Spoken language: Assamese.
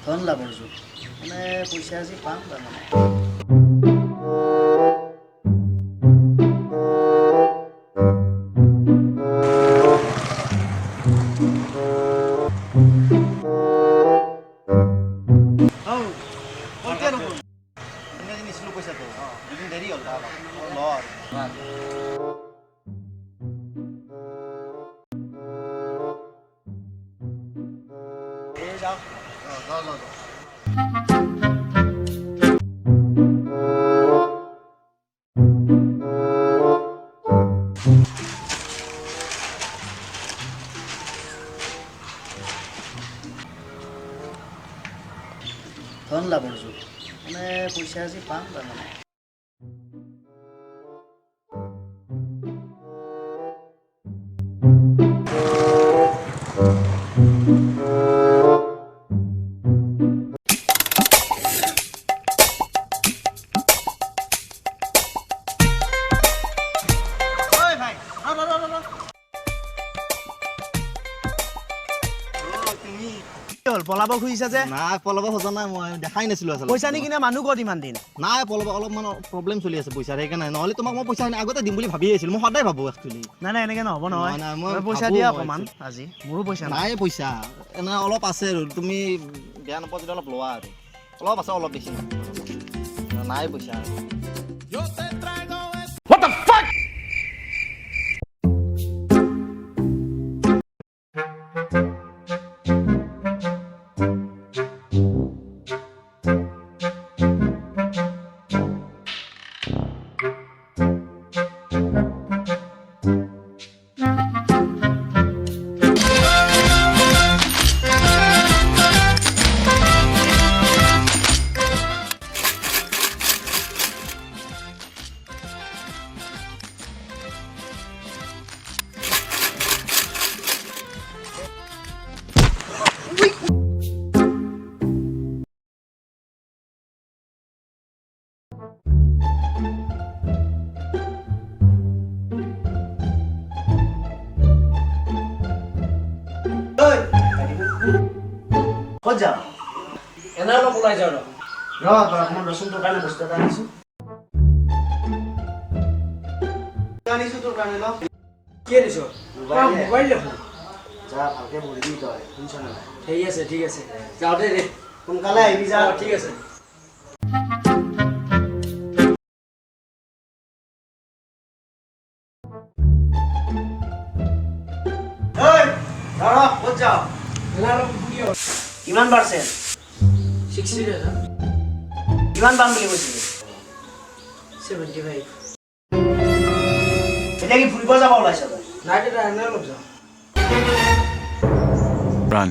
ধন লাভৰ যুগ মানে পইচা আজি পাম তাৰমানে ধন লাভৰ যুগ মানে পইচা আজি পাম তাৰমানে পলাব খুজিছা যে নাই পলাব খোজা নাই মই দেখাই নাছিলো আচলতে পইচা নি কিনে মানুহ ক'ত ইমান দিন নাই পলাব অলপমান প্ৰব্লেম চলি আছে পইচাৰ সেইকাৰণে নহ'লে তোমাক মই পইচা আগতে দিম বুলি ভাবিয়ে আছিলো মই সদায় ভাবো একচুৱেলি নাই এনেকে নহ'ব নহয় নাই, মই পইচা ভাবো দিয়া মই অকমান আজি মোৰো পইচা নাই পইচা এনে অলপ আছে আৰু তুমি বেয়া নোপোৱা যদি অলপ লোৱা আৰু অলপ আছে অলপ বেছি নাই পইচা ক'ত যাওঁ এনে অলপ ওলাই যাওঁ অকমান ৰচোন তোৰ কাৰণে বস্তু এটা আনিছোঁ তোৰ কাৰণে ল কি আনিছ মোবাইল দেখোন যা ভালকে বহিবি তই শুনিছ নাই ঠিক আছে যাওঁতে দে সোনকালে আহিবি যা ঠিক আছে ক'ত যাওঁ কিমান পাৰ্চেণ্ট 60,000 কিমান পাম বুলি কৈছিলি 75 এতিয়া কি ফুৰিব যাব ওলাইছ তই নাই দাদা এনে অলপ যাওঁ Run.